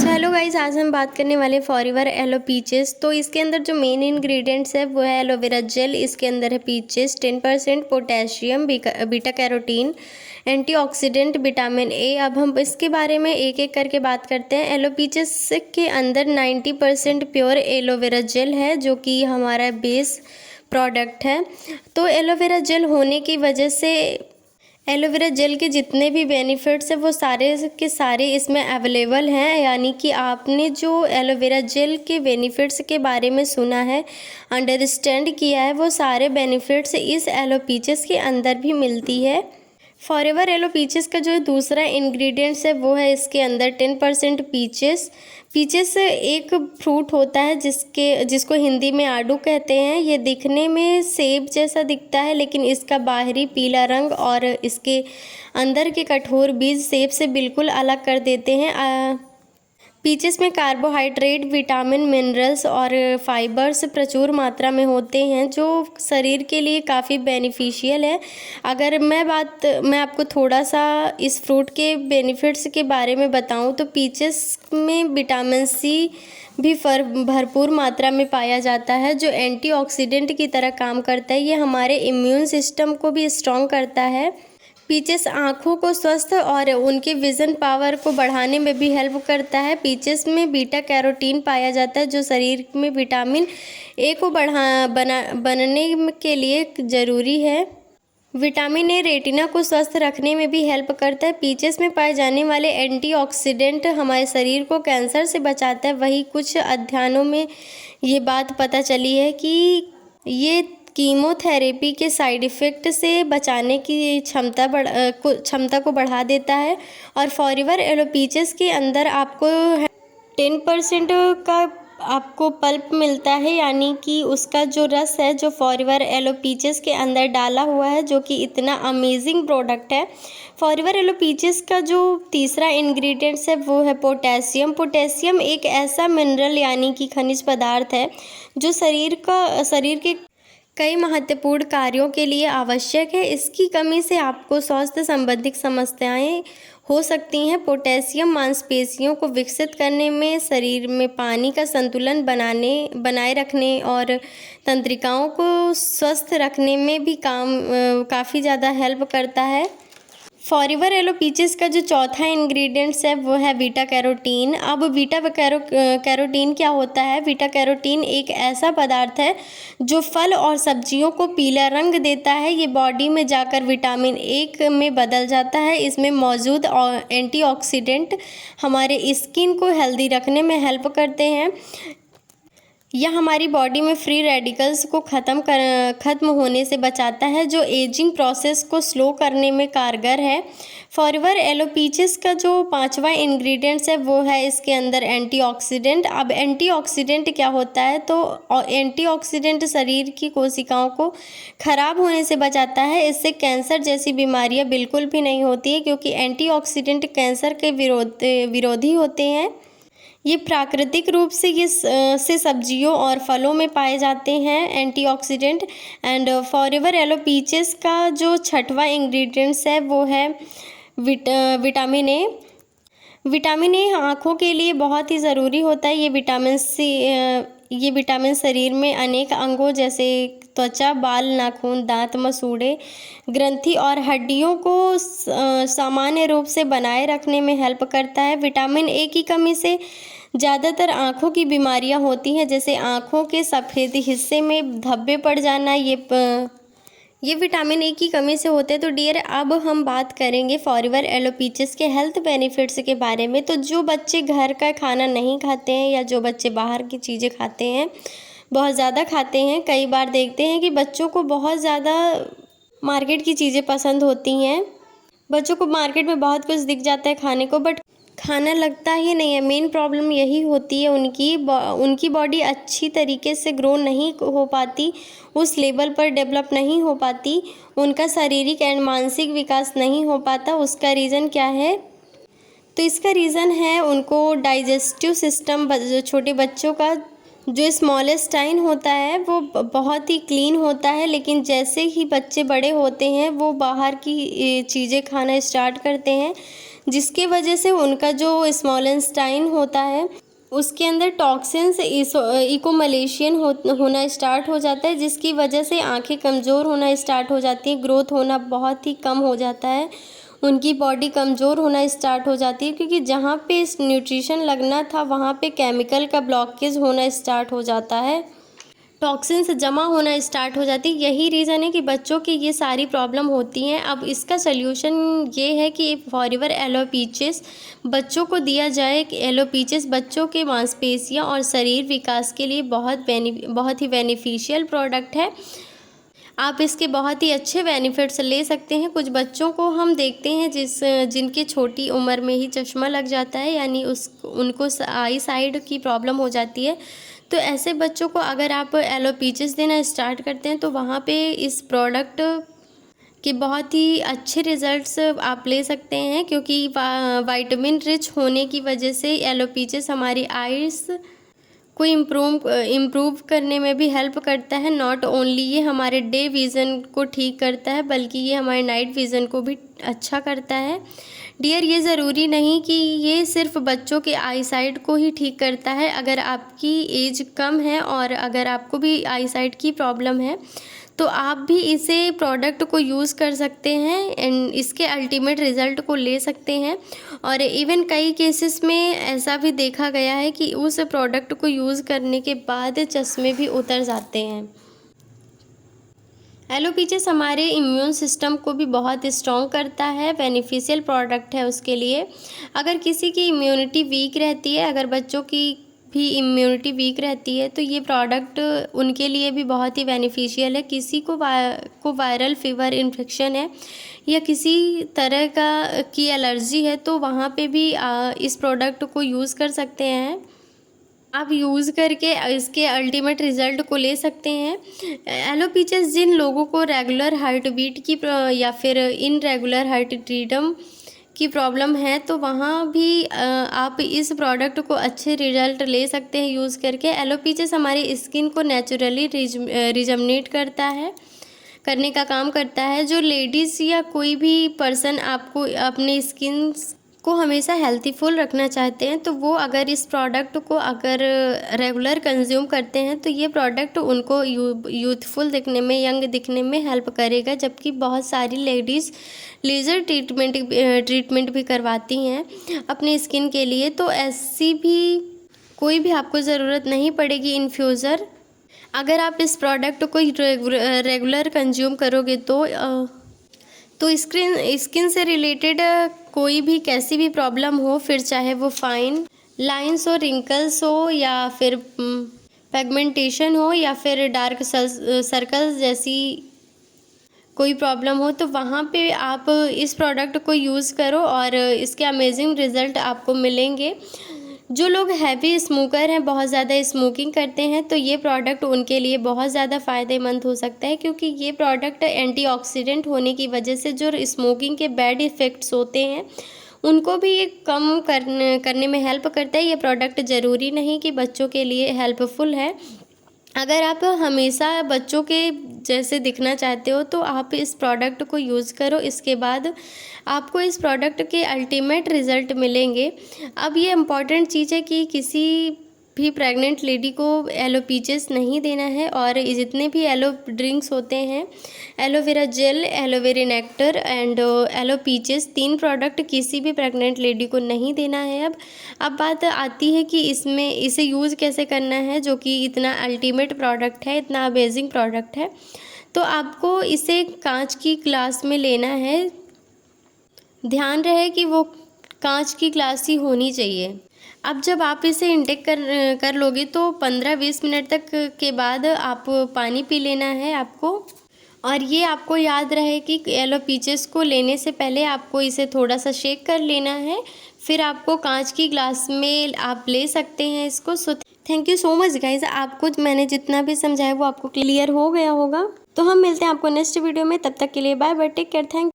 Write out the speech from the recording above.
तो hello guys, आज हम बात करने वाले फॉरएवर एलो पीचेस। तो इसके अंदर जो मेन इंग्रेडिएंट्स है वो है एलोवेरा जेल, इसके अंदर है peaches, 10% potassium, beta carotene, antioxidant, vitamin A. अब हम इसके बारे में एक एक करके बात करते हैं। एलो पीचेस के अंदर 90% प्योर एलोवेरा जेल है, जो कि हमारा बेस प्रोडक्ट है। तो एलोवेरा जेल होने की वजह से एलोवेरा जेल के जितने भी बेनिफिट्स हैं वो सारे के सारे इसमें अवेलेबल हैं। यानी कि आपने जो एलोवेरा जेल के बेनिफिट्स के बारे में सुना है, अंडरस्टैंड किया है, वो सारे बेनिफिट्स इस एलो पीचेस के अंदर भी मिलती है। फॉरएवर एलो पीचेस का जो दूसरा इंग्रेडिएंट्स है वो है इसके अंदर 10% पीचेस। पीचेस एक फ्रूट होता है जिसको हिंदी में आड़ू कहते हैं। ये दिखने में सेब जैसा दिखता है, लेकिन इसका बाहरी पीला रंग और इसके अंदर के कठोर बीज सेब से बिल्कुल अलग कर देते हैं। पीचेस में कार्बोहाइड्रेट, विटामिन, मिनरल्स और फाइबर्स प्रचुर मात्रा में होते हैं, जो शरीर के लिए काफ़ी बेनिफिशियल है। अगर मैं आपको थोड़ा सा इस फ्रूट के बेनिफिट्स के बारे में बताऊं तो पीचेस में विटामिन सी भी भरपूर मात्रा में पाया जाता है, जो एंटीऑक्सीडेंट की तरह काम करता है। ये हमारे इम्यून सिस्टम को भी स्ट्रॉन्ग करता है। पीचेस आँखों को स्वस्थ और उनके विज़न पावर को बढ़ाने में भी हेल्प करता है। पीचेस में बीटा कैरोटीन पाया जाता है, जो शरीर में विटामिन ए को बनने के लिए ज़रूरी है। विटामिन ए रेटिना को स्वस्थ रखने में भी हेल्प करता है। पीचेस में पाए जाने वाले एंटीऑक्सीडेंट हमारे शरीर को कैंसर से बचाता है। वहीं कुछ अध्ययनों में ये बात पता चली है कि ये कीमोथेरेपी के साइड इफ़ेक्ट से बचाने की क्षमता को बढ़ा देता है। और फॉरएवर एलो पीचेस के अंदर आपको 10% का आपको पल्प मिलता है, यानी कि उसका जो रस है जो फॉरएवर एलो पीचेस के अंदर डाला हुआ है, जो कि इतना अमेजिंग प्रोडक्ट है। फॉरएवर एलो पीचेस का जो तीसरा इंग्रेडिएंट्स है वो है पोटेशियम। पोटेशियम एक ऐसा मिनरल यानी कि खनिज पदार्थ है जो शरीर के कई महत्वपूर्ण कार्यों के लिए आवश्यक है। इसकी कमी से आपको स्वास्थ्य संबंधित समस्याएं हो सकती हैं। पोटेशियम मांसपेशियों को विकसित करने में, शरीर में पानी का संतुलन बनाए रखने और तंत्रिकाओं को स्वस्थ रखने में भी काफ़ी ज़्यादा हेल्प करता है। फॉरएवर एलो पीचेस का जो चौथा इंग्रेडिएंट्स है वो है बीटा कैरोटीन। अब बीटा कैरोटीन क्या होता है? बीटा कैरोटीन एक ऐसा पदार्थ है जो फल और सब्जियों को पीला रंग देता है। ये बॉडी में जाकर विटामिन ए में बदल जाता है। इसमें मौजूद एंटीऑक्सीडेंट हमारे स्किन को हेल्दी रखने में हेल्प करते हैं। यह हमारी बॉडी में फ्री रेडिकल्स को ख़त्म होने से बचाता है, जो एजिंग प्रोसेस को स्लो करने में कारगर है। फॉरएवर एलो पीचेस का जो पांचवा इंग्रेडिएंट्स है वो है इसके अंदर एंटीऑक्सीडेंट। अब एंटीऑक्सीडेंट क्या होता है? तो एंटीऑक्सीडेंट शरीर की कोशिकाओं को ख़राब होने से बचाता है। इससे कैंसर जैसी बीमारियां बिल्कुल भी नहीं होती है, क्योंकि एंटीऑक्सीडेंट कैंसर के विरोधी होते हैं। ये प्राकृतिक रूप से सब्जियों और फलों में पाए जाते हैं antioxidant. And Forever aloe peaches का जो छठवां इंग्रेडिएंट्स है वो है विटामिन ए। विटामिन ए आँखों के लिए बहुत ही ज़रूरी होता है। ये विटामिन शरीर में अनेक अंगों जैसे त्वचा, बाल, नाखून, दांत, मसूड़े, ग्रंथि और हड्डियों को सामान्य रूप से बनाए रखने में हेल्प करता है। विटामिन ए की कमी से ज़्यादातर आँखों की बीमारियां होती हैं, जैसे आँखों के सफ़ेद हिस्से में धब्बे पड़ जाना। ये विटामिन ए की कमी से होते हैं। तो डियर, अब हम बात करेंगे फॉरएवर एलो पीचेस के हेल्थ बेनिफिट्स के बारे में। तो जो बच्चे घर का खाना नहीं खाते हैं या जो बच्चे बाहर की चीज़ें खाते हैं, बहुत ज़्यादा खाते हैं, कई बार देखते हैं कि बच्चों को बहुत ज़्यादा मार्केट की चीज़ें पसंद होती हैं। बच्चों को मार्केट में बहुत कुछ दिख जाता है खाने को, बट खाना लगता ही नहीं है। मेन प्रॉब्लम यही होती है, उनकी बॉडी अच्छी तरीके से ग्रो नहीं हो पाती, उस लेवल पर डेवलप नहीं हो पाती, उनका शारीरिक एंड मानसिक विकास नहीं हो पाता। उसका रीज़न क्या है? तो इसका रीज़न है उनको डाइजेस्टिव सिस्टम, छोटे बच्चों का जो स्मॉलेस्टाइन होता है वो बहुत ही क्लीन होता है, लेकिन जैसे ही बच्चे बड़े होते हैं वो बाहर की चीज़ें खाना स्टार्ट करते हैं, जिसकी वजह से उनका जो स्मॉल इंटेस्टाइन होता है उसके अंदर टॉक्सिन्स इकोमलेशियन होना स्टार्ट हो जाता है, जिसकी वजह से आंखें कमज़ोर होना स्टार्ट हो जाती हैं, ग्रोथ होना बहुत ही कम हो जाता है, उनकी बॉडी कमज़ोर होना स्टार्ट हो जाती है, क्योंकि जहाँ पे इस न्यूट्रिशन लगना था वहाँ पे केमिकल का ब्लॉकेज होना स्टार्ट हो जाता है, टॉक्सिन्स जमा होना स्टार्ट हो जाती है। यही रीज़न है कि बच्चों की ये सारी प्रॉब्लम होती हैं। अब इसका सल्यूशन ये है कि फॉरएवर एलो पीचेस बच्चों को दिया जाए। एलो पीचेस बच्चों के मांसपेशियां और शरीर विकास के लिए बहुत ही बेनिफिशियल प्रोडक्ट है। आप इसके बहुत ही अच्छे बेनिफिट्स ले सकते हैं। कुछ बच्चों को हम देखते हैं जिनके छोटी उम्र में ही चश्मा लग जाता है, यानी उनको आई साइड की प्रॉब्लम हो जाती है। तो ऐसे बच्चों को अगर आप एलो पीचेस देना स्टार्ट करते हैं तो वहाँ पे इस प्रोडक्ट के बहुत ही अच्छे रिज़ल्ट्स आप ले सकते हैं, क्योंकि विटामिन रिच होने की वजह से एलो पीचेस हमारी आइज़ को इम्प्रूव करने में भी हेल्प करता है। नॉट ओनली ये हमारे डे विज़न को ठीक करता है, बल्कि ये हमारे नाइट विज़न को भी अच्छा करता है। डियर, ये ज़रूरी नहीं कि ये सिर्फ बच्चों के आई साइट को ही ठीक करता है। अगर आपकी एज कम है और अगर आपको भी आई साइट की प्रॉब्लम है तो आप भी इसे प्रोडक्ट को यूज़ कर सकते हैं एंड इसके अल्टीमेट रिज़ल्ट को ले सकते हैं। और इवन कई केसेस में ऐसा भी देखा गया है कि उस प्रोडक्ट को यूज़ करने के बाद चश्मे भी उतर जाते हैं। एलो पीचेस हमारे इम्यून सिस्टम को भी बहुत स्ट्रॉन्ग करता है, बेनिफिशियल प्रोडक्ट है उसके लिए। अगर किसी की इम्यूनिटी वीक रहती है, अगर बच्चों की भी इम्यूनिटी वीक रहती है तो ये प्रोडक्ट उनके लिए भी बहुत ही बेनिफिशियल है। किसी को वायरल फीवर इन्फेक्शन है या किसी तरह की एलर्जी है तो वहाँ पे भी इस प्रोडक्ट को यूज़ कर सकते हैं। आप यूज़ करके इसके अल्टीमेट रिज़ल्ट को ले सकते हैं। एलो पीचेस जिन लोगों को रेगुलर हार्ट बीट की या फिर इनरेगुलर हार्ट रिदम की प्रॉब्लम है तो वहाँ भी आप इस प्रोडक्ट को अच्छे रिजल्ट ले सकते हैं यूज़ करके। एलो पीचेस हमारी स्किन को नेचुरली रिजमनेट करने का काम करता है। जो लेडीज़ या कोई भी पर्सन आपको अपने स्किन को हमेशा हेल्थीफुल रखना चाहते हैं तो वो अगर इस प्रोडक्ट को अगर रेगुलर कंज्यूम करते हैं तो ये प्रोडक्ट उनको यूथफुल दिखने में, यंग दिखने में हेल्प करेगा। जबकि बहुत सारी लेडीज़ लेज़र ट्रीटमेंट भी करवाती हैं अपनी स्किन के लिए, तो ऐसी भी कोई भी आपको ज़रूरत नहीं पड़ेगी इन फ्यूचर। अगर आप इस प्रोडक्ट को रेगुलर कंज्यूम करोगे तो स्किन से रिलेटेड कोई भी कैसी भी प्रॉब्लम हो, फिर चाहे वो फाइन लाइंस हो, रिंकल्स हो या फिर पिगमेंटेशन हो या फिर डार्क सर्कल्स जैसी कोई प्रॉब्लम हो, तो वहाँ पे आप इस प्रोडक्ट को यूज़ करो और इसके अमेजिंग रिज़ल्ट आपको मिलेंगे। जो लोग हैवी स्मोकर हैं, बहुत ज़्यादा स्मोकिंग करते हैं, तो ये प्रोडक्ट उनके लिए बहुत ज़्यादा फ़ायदेमंद हो सकता है, क्योंकि ये प्रोडक्ट एंटीऑक्सीडेंट होने की वजह से जो स्मोकिंग के बैड इफ़ेक्ट्स होते हैं उनको भी ये कम करने में हेल्प करता है। ये प्रोडक्ट ज़रूरी नहीं कि बच्चों के लिए हेल्पफुल है। अगर आप हमेशा बच्चों के जैसे दिखना चाहते हो तो आप इस प्रोडक्ट को यूज़ करो, इसके बाद आपको इस प्रोडक्ट के अल्टीमेट रिज़ल्ट मिलेंगे। अब ये इम्पॉर्टेंट चीज़ है कि किसी भी प्रेग्नेंट लेडी को एलो पीचेस नहीं देना है, और जितने भी एलो ड्रिंक्स होते हैं, aloe vera gel, aloe vera nectar and aloe peaches, 3 product किसी भी प्रेग्नेंट लेडी को नहीं देना है। अब बात आती है कि इसे यूज़ कैसे करना है, जो कि इतना अल्टीमेट प्रोडक्ट है, इतना अमेजिंग प्रोडक्ट है। तो आपको इसे कांच की ग्लास में लेना है। ध्यान रहे कि वो कांच की ग्लास ही होनी चाहिए। अब जब आप इसे इंटेक कर लोगे तो 15-20 मिनट तक के बाद आप पानी पी लेना है आपको। और ये आपको याद रहे कि एलो पीचेस को लेने से पहले आपको इसे थोड़ा सा शेक कर लेना है, फिर आपको कांच की ग्लास में आप ले सकते हैं इसको। So thank you so much guys, आपको मैंने जितना भी समझाया वो आपको क्लियर हो गया होगा। तो हम मिलते हैं आपको नेक्स्ट वीडियो में, तब तक के लिए bye bye, take care, thank